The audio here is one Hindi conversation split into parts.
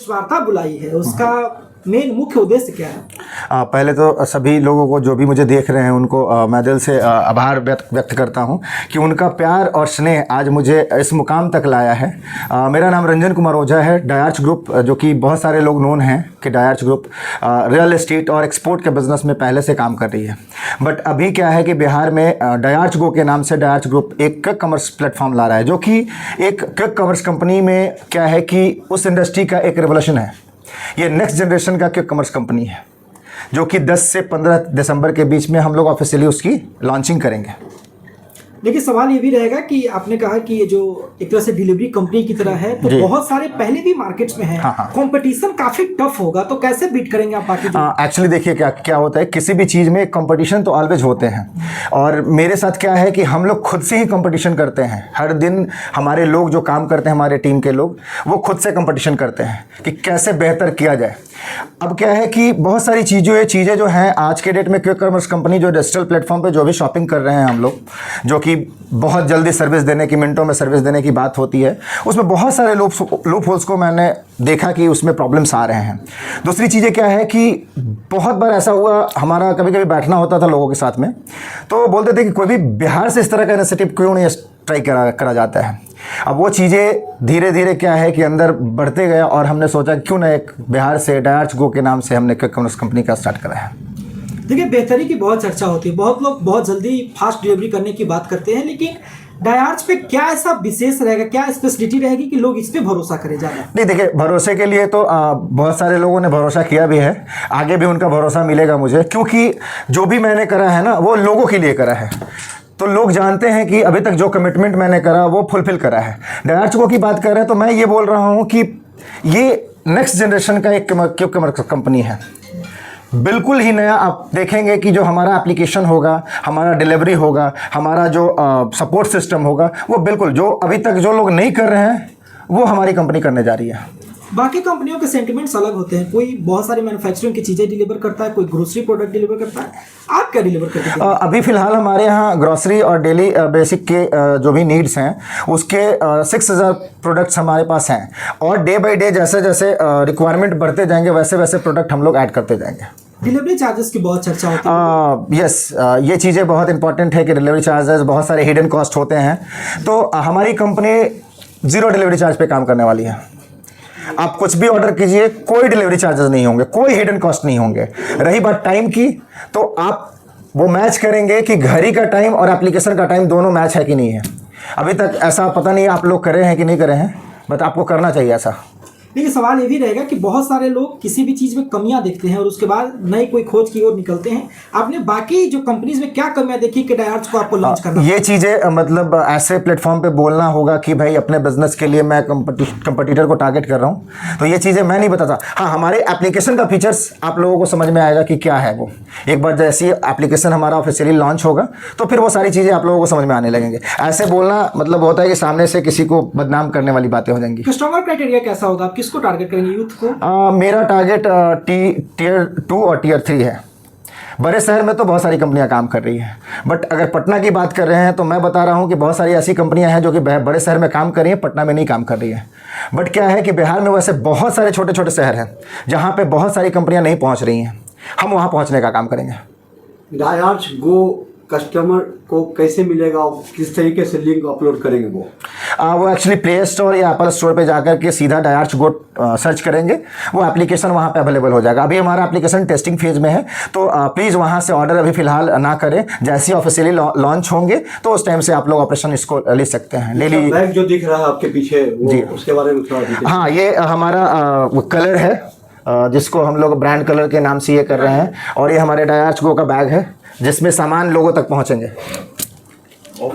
प्रेस वार्ता बुलाई है, उसका मेन मुख्य उद्देश्य क्या है? पहले तो सभी लोगों को जो भी मुझे देख रहे हैं उनको मैं दिल से आभार व्यक्त करता हूं कि उनका प्यार और स्नेह आज मुझे इस मुकाम तक लाया है। मेरा नाम रंजन कुमार ओझा है। डायार्च ग्रुप, जो कि बहुत सारे लोग नोन हैं कि डायार्च ग्रुप रियल एस्टेट और एक्सपोर्ट के बिज़नेस में पहले से काम कर रही है। बट अभी क्या है कि बिहार में डायार्च गो के नाम से डायार्च ग्रुप एक क्विक कॉमर्स प्लेटफॉर्म ला रहा है, जो कि एक क्विक कॉमर्स कंपनी में क्या है कि उस इंडस्ट्री का एक रेवोल्यूशन है। ये नेक्स्ट जनरेशन का क्विक कॉमर्स कंपनी है, जो कि 10 से 15 दिसंबर के बीच में हम लोग ऑफिशियली उसकी लॉन्चिंग करेंगे। देखिए, सवाल ये भी रहेगा कि आपने कहा कि ये जो एक तरह से डिलीवरी कंपनी की तरह है, तो बहुत सारे पहले भी मार्केट्स में है, कंपटीशन काफी टफ होगा, तो कैसे बीट करेंगे आप बाकी? एक्चुअली देखिए क्या होता है, किसी भी चीज़ में कंपटीशन तो ऑलवेज होते हैं, और मेरे साथ क्या है कि हम लोग खुद से ही कंपटीशन करते हैं। हर दिन हमारे लोग जो काम करते हैं, हमारे टीम के लोग, वो खुद से कंपटीशन करते हैं कि कैसे बेहतर किया जाए। अब क्या है कि बहुत सारी चीज़ें जो हैं आज के डेट में, क्विक कॉमर्स कंपनी जो डिजिटल प्लेटफॉर्म पे जो भी शॉपिंग कर रहे हैं हम लोग, जो कि बहुत जल्दी सर्विस देने की, मिनटों में सर्विस देने की बात होती है, उसमें बहुत सारे लूप होल्स को मैंने देखा कि उसमें प्रॉब्लम्स आ रहे हैं। दूसरी चीज़ें क्या है कि बहुत बार ऐसा हुआ, हमारा कभी कभी बैठना होता था लोगों के साथ में, तो बोलते थे कि कोई भी बिहार से इस तरह का इनिशिएटिव क्यों नहीं ट्राई करा जाता है। अब वो चीज़ें धीरे धीरे क्या है कि अंदर बढ़ते गया, और हमने सोचा क्यों ना एक बिहार से डायार्च गो के नाम से हमने क्विक कॉमर्स कंपनी का स्टार्ट करा है। देखिए, बेहतरी की बहुत चर्चा होती है, बहुत लोग बहुत जल्दी फास्ट डिलीवरी करने की बात करते हैं, लेकिन डायार्च पे क्या ऐसा विशेष रहेगा, क्या स्पेशलिटी रहेगी कि लोग इस पे भरोसा करें ज़्यादा? नहीं, देखिए, भरोसे के लिए तो बहुत सारे लोगों ने भरोसा किया भी है, आगे भी उनका भरोसा मिलेगा मुझे, क्योंकि जो भी मैंने करा है ना, वो लोगों के लिए करा है। तो लोग जानते हैं कि अभी तक जो कमिटमेंट मैंने करा वो फुलफिल करा है। डायार्च गो की बात कर रहे हैं तो मैं ये बोल रहा हूँ कि ये नेक्स्ट जनरेशन का एक क्विक कॉमर्स कंपनी है, बिल्कुल ही नया। आप देखेंगे कि जो हमारा एप्लीकेशन होगा, हमारा डिलीवरी होगा, हमारा जो सपोर्ट सिस्टम होगा, वो बिल्कुल जो अभी तक जो लोग नहीं कर रहे हैं वो हमारी कंपनी करने जा रही है। बाकी कंपनियों के सेंटिमेंट्स अलग होते हैं, कोई बहुत सारी मैन्युफैक्चरिंग की चीज़ें डिलीवर करता है, कोई ग्रोसरी प्रोडक्ट डिलीवर करता है, आप क्या डिलीवर करते हैं? अभी फ़िलहाल हमारे यहाँ ग्रोसरी और डेली बेसिक के जो भी नीड्स हैं उसके 6000 प्रोडक्ट्स हमारे पास हैं, और डे बाय डे जैसे जैसे रिक्वायरमेंट बढ़ते जाएंगे वैसे वैसे प्रोडक्ट हम लोग ऐड करते जाएंगे। डिलीवरी चार्जेस की बहुत चर्चा होती है। यस, ये चीज़ें बहुत इंपॉर्टेंट है कि डिलीवरी चार्जेस, बहुत सारे हिडन कॉस्ट होते हैं, तो हमारी कंपनी 0 डिलीवरी चार्ज पे काम करने वाली है। आप कुछ भी ऑर्डर कीजिए, कोई डिलीवरी चार्जेस नहीं होंगे, कोई हिडन कॉस्ट नहीं होंगे। रही बात टाइम की, तो आप वो मैच करेंगे कि घड़ी का टाइम और एप्लीकेशन का टाइम दोनों मैच है कि नहीं है। अभी तक ऐसा पता नहीं आप लोग करे हैं कि नहीं करे हैं, बट आपको करना चाहिए ऐसा। देखिए, सवाल ये भी रहेगा कि बहुत सारे लोग किसी भी चीज़ में कमियां देखते हैं और उसके बाद नई कोई खोज की ओर निकलते हैं। आपने बाकी जो कंपनीज में क्या कमियां देखी कि डायार्च को आपको लॉन्च करना? ये चीज़ें मतलब ऐसे प्लेटफॉर्म पे बोलना होगा कि भाई अपने बिजनेस के लिए मैं कंपटीटर को टारगेट कर रहा हूँ, तो ये चीज़ें मैं नहीं बताता। हाँ, हमारे एप्लीकेशन का फीचर्स आप लोगों को समझ में आएगा कि क्या है वो। एक बार जैसे एप्लीकेशन हमारा ऑफिशियली लॉन्च होगा तो फिर वो सारी चीज़ें आप लोगों को समझ में आने लगेंगे। ऐसे बोलना मतलब होता है कि सामने से किसी को बदनाम करने वाली बातें हो जाएंगी। कस्टमर क्राइटेरिया कैसा होगा, आप किसको टारगेट करेंगे, यूथ को? मेरा टारगेट टियर 2 और टियर 3 है। बड़े शहर में तो बहुत सारी कंपनियां काम कर रही हैं, बट अगर पटना की बात कर रहे हैं तो मैं बता रहा हूं कि बहुत सारी ऐसी कंपनियां हैं जो कि बड़े शहर में काम कर रही हैं, पटना में नहीं काम कर रही हैं। बट क्या है कि बिहार में वैसे बहुत सारे छोटे छोटे शहर हैं जहां पे बहुत सारी कंपनियां नहीं पहुंच रही हैं, हम वहां पहुंचने का काम करेंगे। डायार्च गो कस्टमर को कैसे मिलेगा और किस तरीके से लिंक अपलोड करेंगे वो एक्चुअली प्ले स्टोर या एप्पल स्टोर पे जाकर के सीधा डायार्च गो सर्च करेंगे, वो एप्लीकेशन वहाँ पे अवेलेबल हो जाएगा। अभी हमारा एप्लीकेशन टेस्टिंग फेज में है, तो प्लीज़ वहाँ से ऑर्डर अभी फिलहाल ना करें। जैसे ही ऑफिशियली लॉन्च होंगे तो उस टाइम से आप लोग ऑपरेशन इसको ले सकते हैं। ले लीजिए। बैग जो दिख रहा है आपके पीछे जी, उसके बारे में थोड़ा। हाँ, ये हमारा कलर है, जिसको हम लोग ब्रांड कलर के नाम से ये कर रहे हैं, और ये हमारे डायार्च गो का बैग है जिसमें सामान लोगों तक पहुंचेंगे।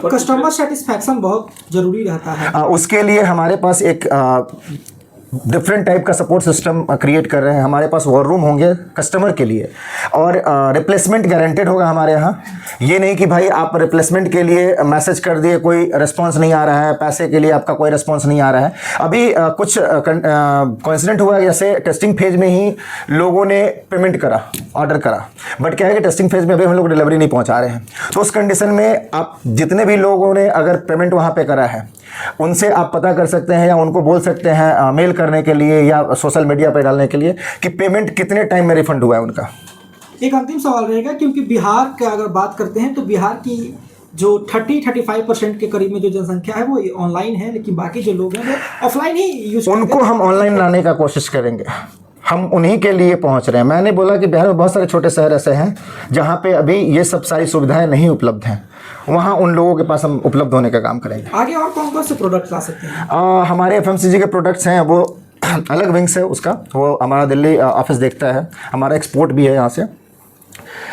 कस्टमर सेटिस्फैक्शन बहुत जरूरी रहता है, उसके लिए हमारे पास एक डिफरेंट टाइप का सपोर्ट सिस्टम क्रिएट कर रहे हैं। हमारे पास वॉर रूम होंगे कस्टमर के लिए, और रिप्लेसमेंट गारंटेड होगा हमारे यहाँ। ये नहीं कि भाई आप रिप्लेसमेंट के लिए मैसेज कर दिए, कोई रिस्पांस नहीं आ रहा है, पैसे के लिए आपका कोई रिस्पांस नहीं आ रहा है। अभी कुछ कोइंसिडेंट हुआ, जैसे टेस्टिंग फेज में ही लोगों ने पेमेंट करा, ऑर्डर करा, बट क्या है कि टेस्टिंग फेज में अभी हम लोग डिलीवरी नहीं पहुँचा रहे हैं। तो उस कंडीशन में आप जितने भी लोगों ने अगर पेमेंट वहाँ पर करा है उनसे आप पता कर सकते हैं या उनको बोल सकते हैं मेल करने के लिए या सोशल मीडिया पे डालने के लिए कि पेमेंट कितने टाइम में रिफंड हुआ है उनका। एक अंतिम सवाल रहेगा, क्योंकि बिहार का अगर बात करते हैं तो बिहार की जो 30-35% के करीब में जो जनसंख्या है वो ऑनलाइन है, लेकिन बाकी जो लोग हैं वो ऑफलाइन ही यूज करते हैं। उनको हम ऑनलाइन लाने का कोशिश करेंगे, हम उन्हीं के लिए पहुंच रहे हैं। मैंने बोला कि बिहार में बहुत सारे छोटे शहर ऐसे हैं जहां पे अभी ये सब सारी सुविधाएं नहीं उपलब्ध हैं, वहां उन लोगों के पास हम उपलब्ध होने का काम करेंगे। आगे और कौन कौन से प्रोडक्ट ला सकते हैं? हमारे FMCG के प्रोडक्ट्स हैं, वो अलग विंग्स है उसका, वो हमारा दिल्ली ऑफिस देखता है, हमारा एक्सपोर्ट भी है यहाँ से।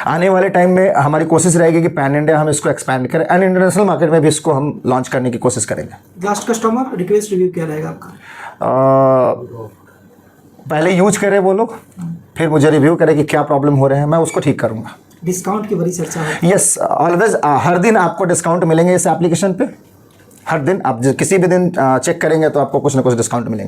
आने वाले टाइम में हमारी कोशिश रहेगी कि पैन इंडिया हम इसको एक्सपैंड करें एंड इंटरनेशनल मार्केट में भी इसको हम लॉन्च करने की कोशिश करेंगे। लास्ट कस्टमर रिक्वेस्ट रिव्यू क्या रहेगा आपका? पहले यूज करें वो लोग, फिर मुझे रिव्यू करें कि क्या प्रॉब्लम हो रहे हैं, मैं उसको ठीक करूँगा। डिस्काउंट की बड़ी चर्चा है। यस, ऑलवेज हर दिन आपको डिस्काउंट मिलेंगे इस एप्लीकेशन पे। हर दिन आप किसी भी दिन चेक करेंगे तो आपको कुछ ना कुछ डिस्काउंट मिलेंगे।